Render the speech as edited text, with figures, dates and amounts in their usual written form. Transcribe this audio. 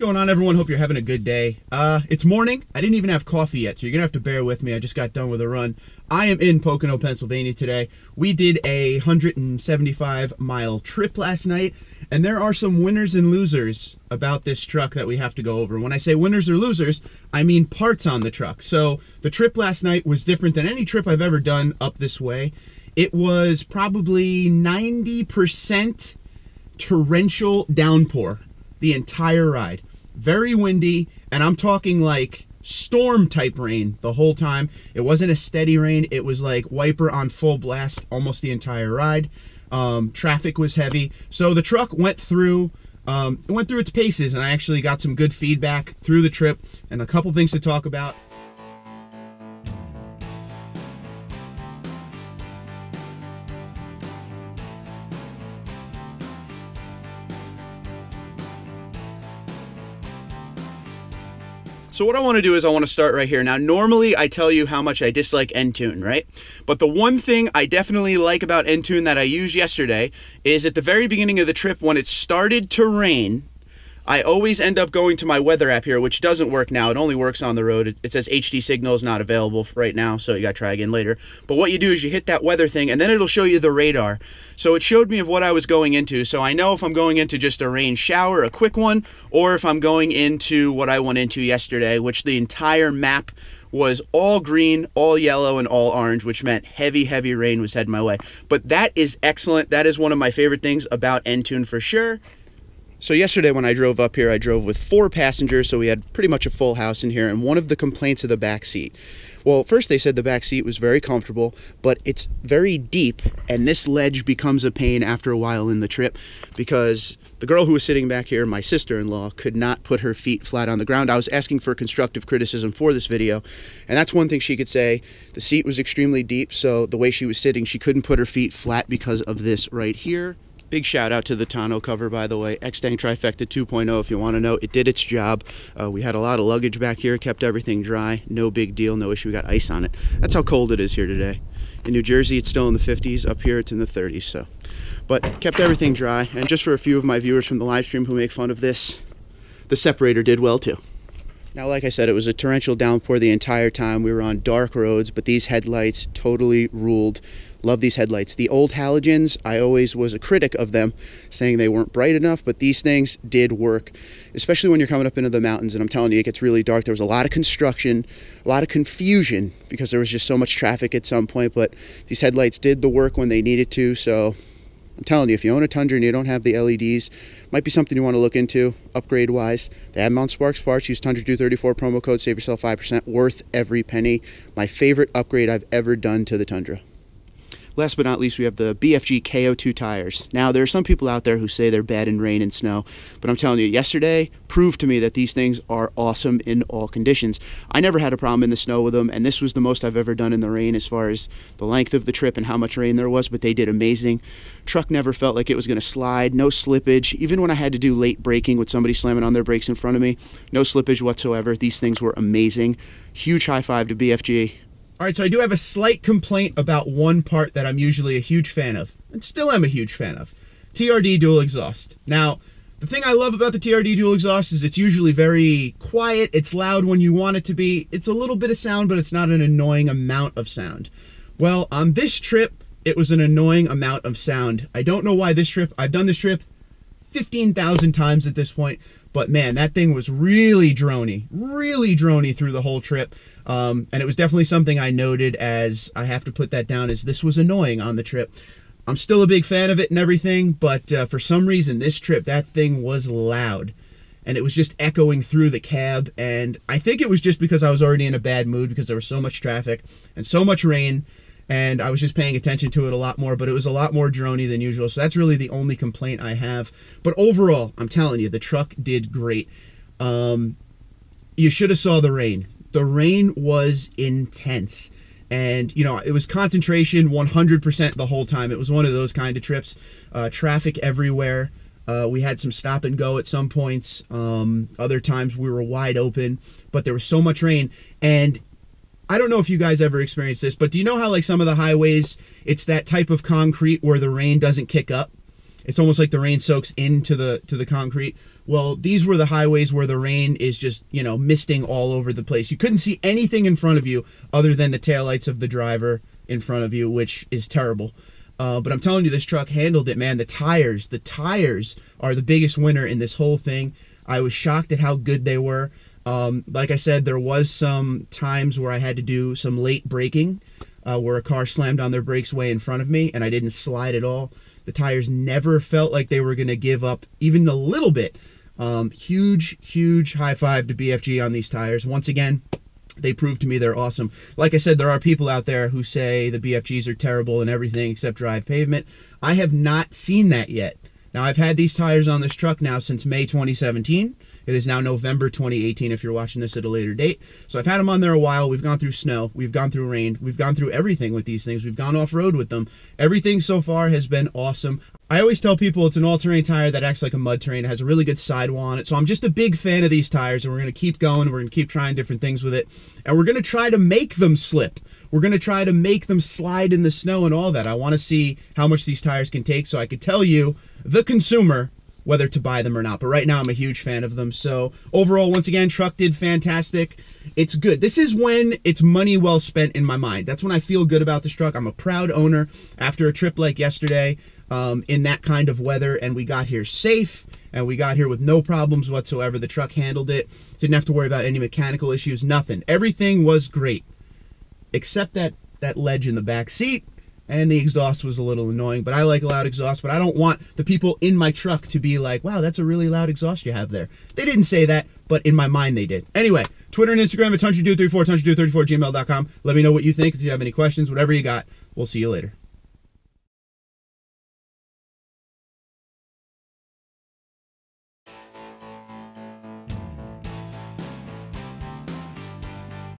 What's going on, everyone? Hope you're having a good day. It's morning. I didn't even have coffee yet, so you're gonna have to bear with me. I just got done with a run. I am in Pocono, Pennsylvania today. We did a 175-mile trip last night, and there are some winners and losers about this truck that we have to go over. When I say winners or losers, I mean parts on the truck. So the trip last night was different than any trip I've ever done up this way. It was probably 90% torrential downpour the entire ride. Very windy, and I'm talking like storm type rain the whole time. It wasn't a steady rain. It was like wiper on full blast almost the entire ride. Traffic was heavy, so the truck went through its paces, and I actually got some good feedback through the trip and a couple things to talk about. So what I want to do is I want to start right here. Now, normally I tell you how much I dislike Entune, right? But the one thing I definitely like about Entune that I used yesterday is at the very beginning of the trip when it started to rain, I always end up going to my weather app here, which doesn't work now. It only works on the road. It says HD signal is not available right now, so you got to try again later. But what you do is you hit that weather thing, and then it'll show you the radar. So it showed me of what I was going into, so I know if I'm going into just a rain shower, a quick one, or if I'm going into what I went into yesterday, which the entire map was all green, all yellow, and all orange, which meant heavy, heavy rain was heading my way. But that is excellent. That is one of my favorite things about Entune for sure. So yesterday when I drove up here, I drove with 4 passengers, so we had pretty much a full house in here, and one of the complaints of the back seat. Well, first they said the back seat was very comfortable, but it's very deep, and this ledge becomes a pain after a while in the trip because the girl who was sitting back here, my sister-in-law, could not put her feet flat on the ground. I was asking for constructive criticism for this video, and that's one thing she could say. The seat was extremely deep, so the way she was sitting, she couldn't put her feet flat because of this right here. Big shout out to the tonneau cover, by the way. X-Tank Trifecta 2.0, if you want to know. It did its job. We had a lot of luggage back here, kept everything dry. No big deal, no issue. We got ice on it. That's how cold it is here today. In New Jersey, it's still in the 50s. Up here, it's in the 30s. So, but kept everything dry. And just for a few of my viewers from the live stream who make fun of this, the separator did well too. Now, like I said, it was a torrential downpour the entire time. We were on dark roads, but these headlights totally ruled. Love these headlights. The old halogens, I always was a critic of them, saying they weren't bright enough, but these things did work, especially when you're coming up into the mountains, and I'm telling you, it gets really dark. There was a lot of construction, a lot of confusion, because there was just so much traffic at some point, but these headlights did the work when they needed to, so I'm telling you, if you own a Tundra and you don't have the LEDs, might be something you want to look into, upgrade-wise. They have them on Sparks Parts. Use Tundra234 promo code, save yourself 5%, worth every penny. My favorite upgrade I've ever done to the Tundra. Last but not least, we have the BFG KO2 tires. Now, there are some people out there who say they're bad in rain and snow, but I'm telling you, yesterday proved to me that these things are awesome in all conditions. I never had a problem in the snow with them, and this was the most I've ever done in the rain as far as the length of the trip and how much rain there was, but they did amazing. Truck never felt like it was going to slide, no slippage. Even when I had to do late braking with somebody slamming on their brakes in front of me, no slippage whatsoever. These things were amazing. Huge high five to BFG. All right, so I do have a slight complaint about one part that I'm usually a huge fan of, and still am a huge fan of, TRD dual exhaust. Now, the thing I love about the TRD dual exhaust is it's usually very quiet, it's loud when you want it to be, it's a little bit of sound, but it's not an annoying amount of sound. Well, on this trip, it was an annoying amount of sound. I don't know why this trip, I've done this trip 15,000 times at this point, but man, that thing was really droney through the whole trip. And it was definitely something I noted as I have to put that down as this was annoying on the trip. I'm still a big fan of it and everything, but for some reason this trip, that thing was loud. And it was just echoing through the cab. And I think it was just because I was already in a bad mood because there was so much traffic and so much rain. And I was just paying attention to it a lot more, but it was a lot more droney than usual. So that's really the only complaint I have. But overall, I'm telling you, the truck did great. You should have saw the rain. The rain was intense. And, you know, it was concentration 100% the whole time. It was one of those kind of trips. Traffic everywhere. We had some stop and go at some points. Other times we were wide open. But there was so much rain. And I don't know if you guys ever experienced this, but do you know how like some of the highways, it's that type of concrete where the rain doesn't kick up? it's almost like the rain soaks into the concrete. Well, these were the highways where the rain is just, you know, misting all over the place. You couldn't see anything in front of you other than the taillights of the driver in front of you, which is terrible. But I'm telling you, this truck handled it, man. The tires are the biggest winner in this whole thing. I was shocked at how good they were. Like I said, there was some times where I had to do some late braking, where a car slammed on their brakes way in front of me, and I didn't slide at all. The tires never felt like they were going to give up even a little bit. Huge high five to BFG on these tires. Once again, they proved to me they're awesome. Like I said, there are people out there who say the BFGs are terrible and everything except drive pavement. I have not seen that yet. Now, I've had these tires on this truck now since May 2017. It is now November 2018 if you're watching this at a later date. So I've had them on there a while. We've gone through snow. We've gone through rain. We've gone through everything with these things. We've gone off-road with them. Everything so far has been awesome. I always tell people it's an all-terrain tire that acts like a mud terrain. It has a really good sidewall on it. So I'm just a big fan of these tires, and we're going to keep going. We're going to keep trying different things with it. And we're going to try to make them slip. We're going to try to make them slide in the snow and all that. I want to see how much these tires can take so I can tell you, the consumer, whether to buy them or not. But right now, I'm a huge fan of them. So overall, once again, truck did fantastic. It's good. This is when it's money well spent in my mind. That's when I feel good about this truck. I'm a proud owner after a trip like yesterday in that kind of weather, and we got here safe, and we got here with no problems whatsoever. The truck handled it. Didn't have to worry about any mechanical issues, nothing. Everything was great, except that ledge in the back seat. And the exhaust was a little annoying, but I like loud exhaust, but I don't want the people in my truck to be like, wow, that's a really loud exhaust you have there. They didn't say that, but in my mind they did. Anyway, Twitter and Instagram at TundraDude34, TundraDude34@gmail.com. Let me know what you think. If you have any questions, whatever you got, we'll see you later.